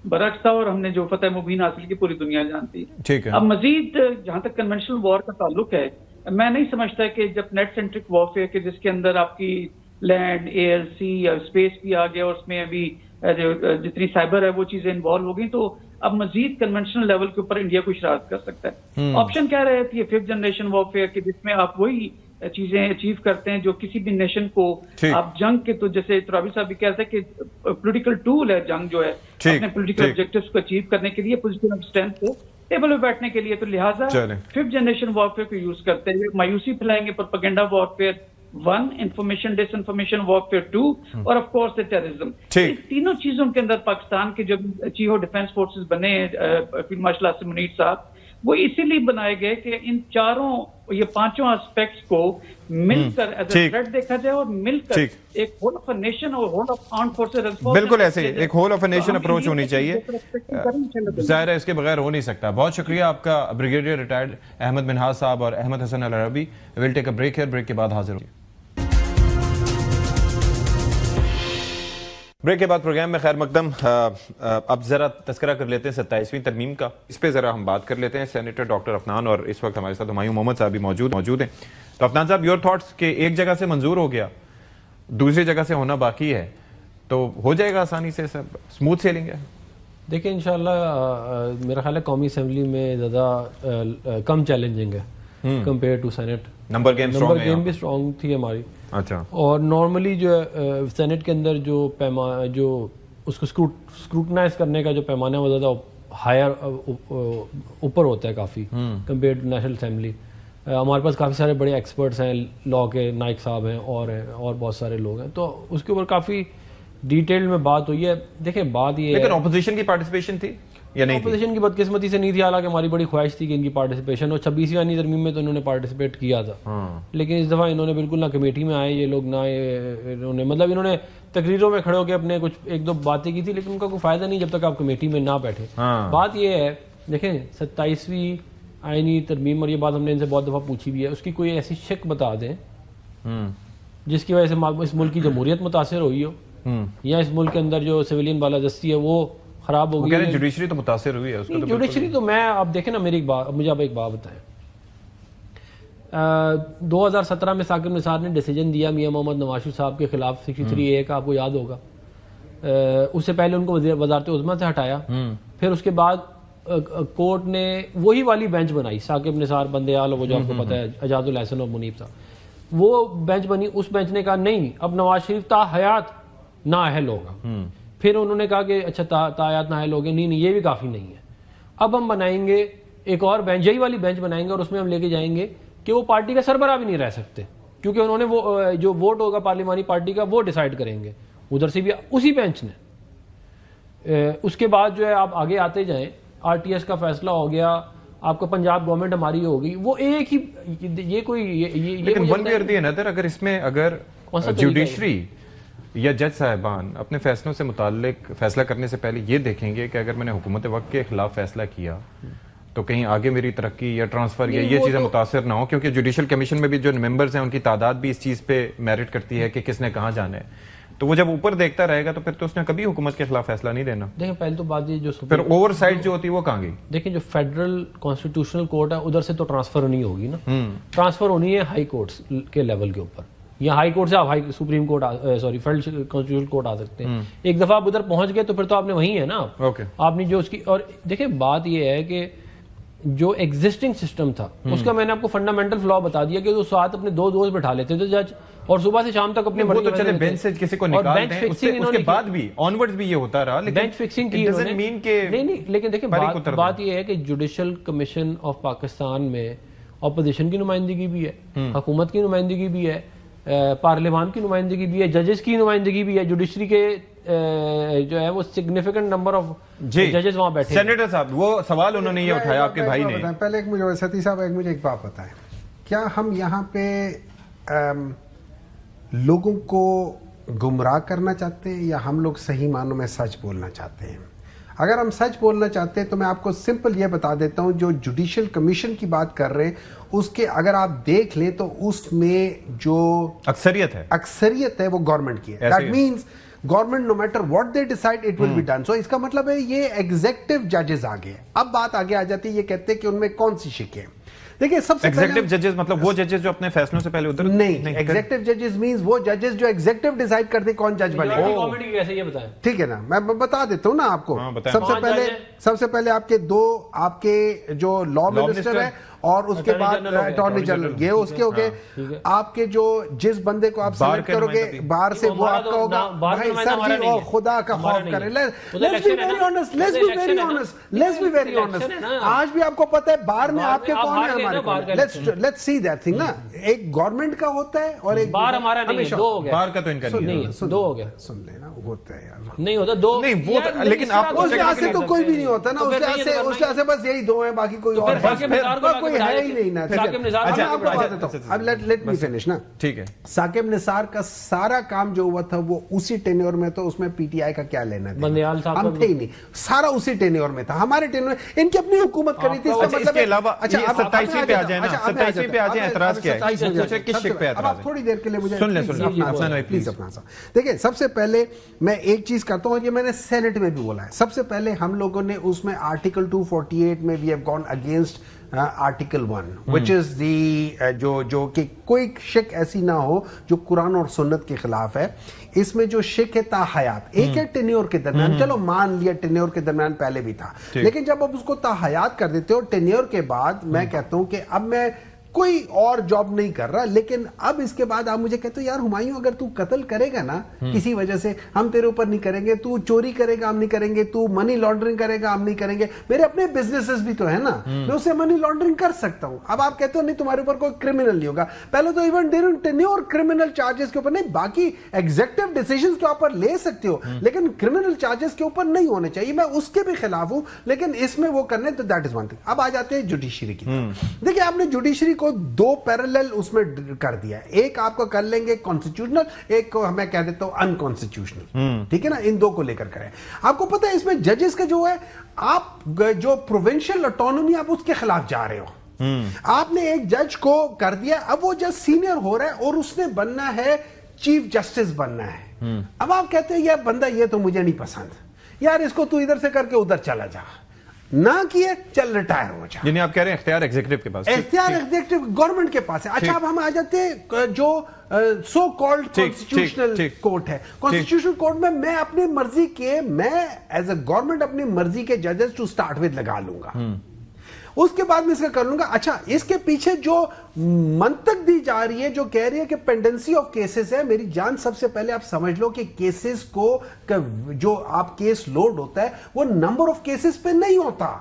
Speaker 5: برعکس تھا, اور ہم نے جو فتح مبین حاصل کی پوری دنیا جانتی ہے. اب مزید جہاں تک کنونشنل وار کا تعلق ہے, میں نہیں سمجھتا کہ جب نیٹ سینٹرک وارفیئر کے جس کے اندر آپ کی لینڈ, ایئر, سی یا اسپیس بھی آ گیا, اور اس میں ابھی جتنی سائبر ہے وہ چیزیں انوالو ہو گئی, تو اب مزید کنونشنل لیول کے اوپر انڈیا کو شرارت کر سکتا ہے. آپشن کیا رہتی ہے 5th جنریشن وارفیئر کی, جس میں آپ وہی چیزیں اچیو کرتے ہیں جو کسی بھی نیشن کو آپ جنگ کے, تو جیسے ترابی صاحب بھی کہتے ہیں کہ پولیٹیکل ٹول ہے جنگ جو ہے اپنے پولیٹیکل آبجیکٹیوز کو اچیو کرنے کے لیے, پوزیشن آف اسٹرینتھ کو ٹیبل پہ بیٹھنے کے لیے, تو لہٰذا 5th جنریشن وارفیئر کو یوز کرتے ہیں. مایوسی پھیلائیں گے پروپیگنڈا وارفیئر 1, انفارمیشن ڈس انفارمیشن وارفیئر 2, اور آف کورس ٹیررزم. ان تینوں چیزوں کے اندر پاکستان کے جو چیف آف ڈیفینس فورسز بنے ہیں فیلڈ مارشل آصم منیر صاحب, وہ اسی لیے بنائے گئے کہ ان چاروں یہ پانچوں اسپیکٹس کو مل کر ایز اے تھریٹ دیکھا جائے, اور مل کر ایک ہول آف اے نیشن اور ہول آف آرمڈ فورسز,
Speaker 2: بالکل ایسے ایک whole of a nation approach ہونی چاہیے. ظاہر ہے اس کے بغیر ہو نہیں سکتا. بہت شکریہ آپ کا بریگیڈیئر ریٹائرڈ احمد منہاج صاحب اور Ahmed Hassan Al Arabi. We'll take a break here, break کے بعد حاضر ہوں. بریک کے بعد پروگرام میں خیر مقدم. اب ذرا تذکرہ کر لیتے ہیں 27ویں ترمیم کا, اس پہ ذرا ہم بات کر لیتے ہیں. سینیٹر ڈاکٹر افنان, اور اس وقت ہمارے ساتھ ہمایوں محمد صاحب بھی موجود ہیں. تو افنان صاحب, یور تھاٹس کہ ایک جگہ سے منظور ہو گیا, دوسری جگہ سے ہونا باقی ہے, تو ہو جائے گا آسانی سے, سب اسموتھ سیلنگ ہے؟
Speaker 1: دیکھیں انشاءاللہ میرا خیال ہے قومی اسمبلی میں زیادہ کم چیلنجنگ ہے compare to cent.
Speaker 2: Number game
Speaker 1: بھی اسٹرانگ تھی ہماری.
Speaker 2: اچھا. اور
Speaker 1: نارملی جو ہے سینٹ کے اندر جو اس کو اسکروٹنائز کرنے کا جو پیمانہ ہے وہ زیادہ ہائر اوپر ہوتا ہے کافی کمپیئر ٹو نیشنل اسمبلی. ہمارے پاس کافی سارے بڑے ایکسپرٹس ہیں, لا کے نائک صاحب ہیں اور بہت سارے لوگ ہیں, تو اس کے اوپر کافی ڈیٹیل میں بات ہوئی ہے. دیکھیں بات یہ ہے,
Speaker 2: لیکن اپوزیشن کی پارٹیسپیشن تھی یا نہیں؟
Speaker 1: اپوزیشن کی بدقسمتی سے نہیں تھی, حالانکہ ہماری بڑی خواہش تھی کہ ان کی پارٹیسپیشن, اور 26ویں ترمیم میں تو انہوں نے پارٹیسپیٹ کیا تھا, لیکن اس دفعہ انہوں نے بالکل نہ کمیٹی میں آئے یہ لوگ, نہ انہوں نے مطلب انہوں نے تقریروں میں کھڑے ہو کے اپنے کچھ ایک دو باتیں کی تھی, لیکن ان کا کوئی فائدہ نہیں جب تک آپ کمیٹی میں نہ بیٹھے. بات یہ ہے, دیکھیں 27ویں آئینی ترمیم, اور یہ بات ہم نے ان سے بہت دفعہ پوچھی بھی ہے, اس کی کوئی ایسی شک بتا دیں جس کی وجہ سے اس ملک کی جمہوریت متاثر ہوئی ہو, یا اس ملک کے اندر جو سویلین بالادستی ہے وہ خراب ہو گئی.
Speaker 2: جوڈیشری تو متاثر ہوئی ہے.
Speaker 1: جوڈیشری تو میں آپ دیکھیں نا, میری ایک بات, مجھے آپ ایک بات بتائیں, 2017 میں ثاقب نثار نے ڈیسیجن دیا میاں محمد نواز شریف صاحب کے خلاف 63A کا، آپ کو یاد ہوگا. اس سے پہلے ان کو وزارت عظمیٰ سے ہٹایا، پھر اس کے بعد کورٹ نے وہی والی بینچ بنائی، ثاقب نثار بندیال، وہ جو آپ کو پتا ہے اعجاز الحسن اور منیب صاحب، وہ بینچ بنی. اس بینچ نے کہا نہیں، اب نواز شریف تا حیات نااہل ہوگا. پھر انہوں نے کہا کہ اچھا تا حیات نااہل ہو گئے، نہیں یہ بھی کافی نہیں ہے، اب ہم بنائیں گے ایک اور بینچ، یہی والی بینچ بنائیں گے، اور اس میں ہم لے کے جائیں گے کہ وہ پارٹی کا سربراہ بھی نہیں رہ سکتے، کیونکہ انہوں نے وہ جو ووٹ ہوگا پارلیمانی پارٹی کا وہ ڈیسائیڈ کریں گے. ادھر سے بھی اسی بینچ نے. اس کے بعد جو ہے آپ آگے آتے جائیں، RTS کا فیصلہ ہو گیا، آپ کو پنجاب گورنمنٹ ہماری ہو گئی، وہ ایک ہی یہ کوئی
Speaker 2: لیکن ون وے اور دی انادر اگر اس میں اگر جوڈیشری یا جج صاحبان اپنے فیصلوں سے متعلق فیصلہ کرنے سے پہلے یہ دیکھیں گے کہ اگر میں نے حکومت وقت کے خلاف فیصلہ کیا تو کہیں آگے میری ترقی یا ٹرانسفر یا یہ چیزیں متاثر نہ ہو، کیونکہ جوڈیشل کمیشن میں بھی جو ممبرز ہیں ان کی تعداد بھی اس چیز پہ میرٹ کرتی ہے کہ کس نے کہاں جانا ہے. تو وہ جب اوپر دیکھتا رہے گا تو پھر تو اس نے کبھی حکومت کے خلاف فیصلہ نہیں دینا.
Speaker 1: دیکھیں پہلے تو بات یہ جو
Speaker 2: پھر اوور سائٹ جو ہوتی ہے وہ کہاں گئی؟
Speaker 1: دیکھیں جو فیڈرل کانسٹیٹیوشنل کورٹ ہے ادھر سے تو ٹرانسفر نہیں ہوگی نا، ٹرانسفر ہونی ہے ہائی کورٹس کے لیول کے اوپر، یا ہائی کورٹ سے آپ supreme court sorry federal constitutional court آ سکتے ہیں. ایک دفعہ آپ ادھر پہنچ گئے تو پھر تو آپ نے وہیں ہے نا، آپ نے جو اس کی. اور دیکھیں بات یہ ہے کہ جو ایگزسٹنگ سسٹم تھا اس کا میں نے آپ کو فنڈامنٹل فلا بتا دیا کہ وہ ساتھ اپنے دو دوست بٹھا لیتے تھے جج، اور صبح سے شام تک اپنے
Speaker 2: وہ تو چلے بینچ سے کسی کو نکال دیں، اس کے بعد بھی آنورڈز بھی یہ ہوتا رہا، لیکن
Speaker 1: بینچ فکسنگ کی نہیں. لیکن دیکھیں بات یہ ہے کہ جوڈیشل کمیشن آف پاکستان میں اپوزیشن کی نمائندگی بھی ہے، حکومت کی نمائندگی بھی ہے، پارلیمان کی نمائندگی بھی ہے، ججز کی نمائندگی بھی ہے، جوڈیشری کے جو ہے وہ سگنیفیکنٹ نمبر آف ججز وہاں بیٹھے.
Speaker 2: سینیٹر صاحب وہ سوال انہوں نے یہ اٹھایا آپ کے بھائی نے.
Speaker 3: پہلے ایک مجھے ستی صاحب مجھے ایک بات بتائیں، کیا ہم یہاں پہ لوگوں کو گمراہ کرنا چاہتے ہیں یا ہم لوگ صحیح معنوں میں سچ بولنا چاہتے ہیں؟ اگر ہم سچ بولنا چاہتے ہیں تو میں آپ کو سمپل یہ بتا دیتا ہوں، جو جوڈیشل کمیشن کی بات کر رہے ہیں اس کے اگر آپ دیکھ لیں تو اس میں جو اکثریت ہے وہ گورنمنٹ کی ہے. That means government no matter what they decide it will be done. سو اس کا مطلب ہے یہ ایگزیکٹو ججز آگے. اب بات آگے آ جاتی ہے، یہ کہتے ہیں کہ ان میں کون سی شکیں. دیکھیں سب سے
Speaker 2: ایگزیکٹو ججز مطلب وہ ججز جو اپنے فیصلوں سے پہلے ادھر
Speaker 3: نہیں، ایگزیکٹو ججز مینز وہ ججز جو ایگزیکٹو ڈیسائیڈ کرتے کون جج بنے گا. ٹھیک ہے نا، میں بتا دیتا ہوں نا آپ کو. سب سے پہلے آپ کے دو آپ کے جو لا منسٹر ہے اور اس کے بعد اٹارنی جنرل، یہ اس کے ہو گئے. آپ کے جو جس بندے کو آپ سلیکٹ کرو گے باہر سے وہ آپ کا ہوگا. بھائی سر جی او خدا کا خوف کریں، let's be very honest, let's be very honest, let's be very honest. آج بھی آپ کو پتہ ہے باہر میں آپ کے کون ہے ہمارے. لیٹس سی دیٹ تھنگ نا، ایک گورنمنٹ کا ہوتا ہے اور ایک
Speaker 1: باہر ہمارا نہیں ہے. دو ہو گیا
Speaker 2: باہر کا تو ان کا نہیں ہے،
Speaker 1: دو ہو گیا.
Speaker 3: سن لینا ہوتا ہے یار،
Speaker 1: نہیں ہوتا دو
Speaker 2: نہیں وہ، لیکن آپ
Speaker 3: اس لحاظ سے تو کوئی بھی نہیں ہوتا نا، اس لحاظ سے بس یہی دو ہیں، باقی کوئی اور کوئی ہے ہی نہیں نا. اب لیٹ می فنش نا.
Speaker 2: ٹھیک ہے،
Speaker 3: ثاقب نثار کا سارا کام جو ہوا تھا وہ اسی ٹینیور میں تو اس میں پی ٹی آئی کا کیا لینا تھا؟ ہم تھے ہی نہیں، سارا اسی ٹینیور میں تھا. ہمارے ٹینیور ان کی اپنی حکومت کری تھی.
Speaker 2: اس کے علاوہ 27ویں پہ آ جائیں نا، 27ویں پہ آ جائیں. اعتراض کیا ہے؟ کس شک پہ اعتراض ہے؟
Speaker 3: اب تھوڑی دیر کے لیے مجھے
Speaker 2: سن لیں
Speaker 3: پلیز اپنا سا. دیکھیں سب سے پہلے میں ایک چیز کرتا ہوں، یہ میں نے سینٹ میں بھی بولا ہے. سب سے پہلے ہم لوگوں نے اس میں آرٹیکل 248 میں we have gone against article 1 which is the جو کہ کوئی شک ایسی نہ ہو جو قرآن اور سنت کے خلاف ہے. اس میں جو شک ہے تا حیات، ایک ہے ٹینیور کے درمیان، چلو مان لیا ٹینیور کے درمیان پہلے بھی تھا، لیکن جب اب اس کو تا حیات کر دیتے ہو ٹینیور کے بعد، میں کہتا ہوں کہ اب میں کوئی اور جاب نہیں کر رہا، لیکن اب اس کے بعد آپ مجھے کہتے ہو یار ہمایوں اگر تو قتل کرے گا نا کسی وجہ سے، ہم تیرے اوپر نہیں کریں گے. تو چوری کرے گا ہم نہیں کریں گے، تو منی لانڈرنگ کرے گا ہم نہیں کریں گے. میرے اپنے بزنسز بھی تو ہے نا، میں اسے منی لانڈرنگ کر سکتا ہوں. اب آپ کہتے ہو نہیں تمہارے اوپر کوئی کرمنل نہیں ہوگا. پہلے تو even during tenure criminal charges کے اوپر نہیں، باقی ایگزیکٹو ڈیسیژنز کے اوپر لے سکتے ہو، لیکن کرمنل چارجز کے اوپر نہیں ہونے چاہیے. میں اس کے بھی خلاف ہوں، لیکن اس میں وہ کرنے تو دیٹ از ون تھنگ. اب آ جاتے ہیں جوڈیشری کی. دیکھیں آپ نے جوڈیشری کو دو اس میں کر دیا. ایک آپ کو کر لیں گے کانسٹیٹیوشنل، ایک کو میں کہہ دیتا ہوں ان کانسٹیٹیوشنل. ٹھیک ہے نا، ان دو کو لے کر کریں. آپ کو پتہ ہے اس میں ججز کا جو ہے، آپ جو پروونشل اٹانومی آپ اس کے خلاف جا رہے ہو. آپ نے ایک جج کو کر دیا، اب وہ جج سینئر ہو رہا ہے اور اس نے بننا ہے چیف جسٹس بننا ہے. اب آپ کہتے ہیں یہ بندہ یہ تو مجھے نہیں پسند یار، اس کو تو ادھر سے کر کے ادھر چلا جا. نہ کیے چل ریٹائر ہو جائے.
Speaker 2: یعنی آپ کہہ رہے ہیں اختیار ایگزیکٹو کے پاس,
Speaker 3: اختیار ایگزیکٹو گورنمنٹ کے پاس ہے. اچھا اب ہم آ جاتے ہیں جو سو کالڈ کانسٹیٹیوشنل کورٹ ہے. کانسٹیٹیوشنل کورٹ میں اپنی مرضی کے, میں ایز اے گورنمنٹ اپنی مرضی کے ججز ٹو سٹارٹ ود لگا لوں گا, اس کے بعد میں اس کا کر لوں گا. اچھا اس کے پیچھے جو منطق دی جا رہی ہے, جو کہہ رہی ہے کہ پینڈنسی آف کیسز ہے, میری جان سب سے پہلے آپ سمجھ لو کہ کیسز کو جو آپ کیس لوڈ ہوتا ہے وہ نمبر آف کیسز پہ نہیں ہوتا.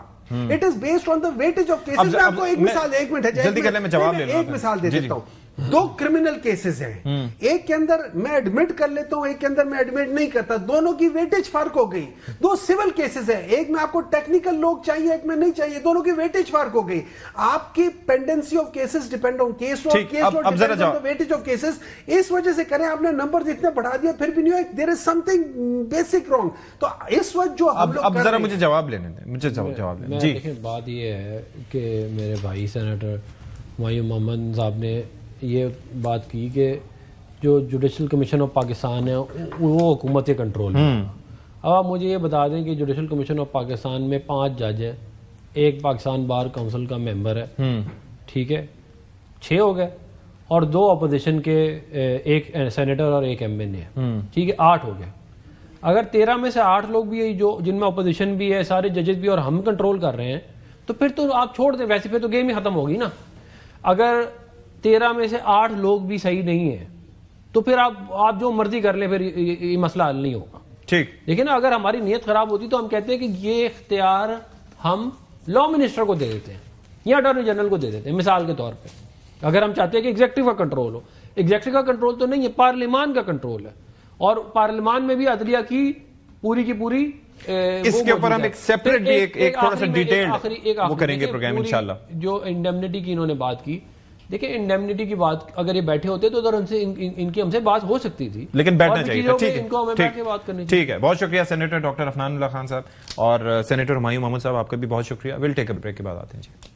Speaker 3: It is based on the weightage of cases. میں آپ کو ایک مثال, ایک منٹ ہے,
Speaker 2: جلدی کرنے میں جواب لے
Speaker 3: ایک مثال دے دیتا ہوں. دو کرمنل کیسز ہیں, ایک کے اندر میں ایڈمٹ کر لیتا ہوں, ایک کے اندر میں ایڈمٹ نہیں کرتا, دونوں کی ویٹیج فرق ہو گئی. دو سول کیسز ہیں, ایک میں آپ کو ٹیکنیکل لوگ چاہیے, ایک میں نہیں چاہیے, دونوں کی ویٹیج فرق ہو گئی. آپ کی pendency of cases depend on case law, case law depend on weightage of cases. اس وجہ سے کریں آپ نے نمبرز اتنے بڑھا دیا پھر بھی نہیں ہوا, دیر از سم تھنگ بیسک رانگ. تو اس وقت جو ہم لوگ,
Speaker 2: اب ذرا مجھے جواب لینے دیں, مجھے جواب لیں.
Speaker 1: جی دیکھیں بات یہ ہے کہ میرے بھائی سینیٹر ہمایوں محمد صاحب نے یہ بات کی کہ جو جوڈیشل کمیشن آف پاکستان ہے وہ حکومت کے کنٹرول میں. اب آپ مجھے یہ بتا دیں کہ جوڈیشل کمیشن آف پاکستان میں 5 جج ہیں, ایک پاکستان بار کونسل کا ممبر ہے, ٹھیک ہے, 6 ہو گئے, اور 2 اپوزیشن کے, ایک سینیٹر اور ایک ایم این اے, ٹھیک ہے, 8 ہو گئے. اگر 13 میں سے 8 لوگ بھی جو جن میں اپوزیشن بھی ہے, سارے ججز بھی, اور ہم کنٹرول کر رہے ہیں, تو پھر تو آپ چھوڑ دیں, ویسے پھر تو گیم ہی ختم ہوگی نا. اگر 13 میں سے 8 لوگ بھی صحیح نہیں ہیں تو پھر آپ جو مرضی کر لیں, پھر یہ مسئلہ حل نہیں ہوگا.
Speaker 2: ٹھیک,
Speaker 1: لیکن اگر ہماری نیت خراب ہوتی تو ہم کہتے ہیں کہ یہ اختیار ہم لا منسٹر کو دے دیتے ہیں یا اٹارنی جنرل کو دے دیتے ہیں. مثال کے طور پہ اگر ہم چاہتے ہیں کہ ایگزیکٹو کا کنٹرول ہو, ایگزیکٹو کا کنٹرول تو نہیں ہے, پارلیمان کا کنٹرول ہے, اور پارلیمان میں بھی عدلیہ کی پوری
Speaker 2: اس کے اوپر ہم ایک سیپریٹ بھی ایک تھوڑا سا ڈیٹیلڈ وہ کریں گے پروگرام انشاءاللہ.
Speaker 1: جو انڈیمنٹی کی انہوں نے بات کی, دیکھیں انڈیمنٹی کی بات اگر یہ بیٹھے ہوتے تو ان سے ان کی ہم سے بات ہو سکتی تھی,
Speaker 2: لیکن بیٹھنا چاہیے تھا. ٹھیک ہے,
Speaker 1: ان کو ہمیں بیٹھ کے بات کرنی چاہیے.
Speaker 2: ٹھیک ہے, بہت شکریہ سینیٹر ڈاکٹر عفنان اللہ خان صاحب, اور سینیٹر ہمایوں محمد صاحب آپ کا بھی بہت شکریہ. ویل ٹیک اے بریک کے بعد آتے ہیں. جی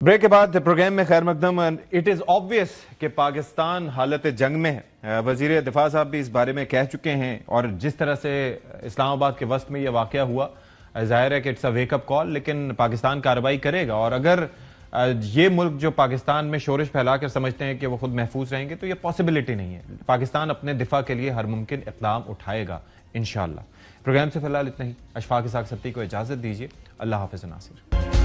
Speaker 2: بریک کے بعد پروگرام میں خیر مقدم. اٹ از آبویس کہ پاکستان حالت جنگ میں ہے. وزیر دفاع صاحب بھی اس بارے میں کہہ چکے ہیں, اور جس طرح سے اسلام آباد کے وسط میں یہ واقعہ ہوا, ظاہر ہے کہ اٹس اے ویک اپ کال, لیکن پاکستان کارروائی کرے گا. اور اگر یہ ملک جو پاکستان میں شورش پھیلا کر سمجھتے ہیں کہ وہ خود محفوظ رہیں گے, تو یہ پاسبلٹی نہیں ہے. پاکستان اپنے دفاع کے لیے ہر ممکن اقدام اٹھائے گا انشاءاللہ. پروگرام سے فی الحال اتنا ہی. اشفاق اسحاق سبتی کو اجازت دیجیے. اللہ حافظ ناصر.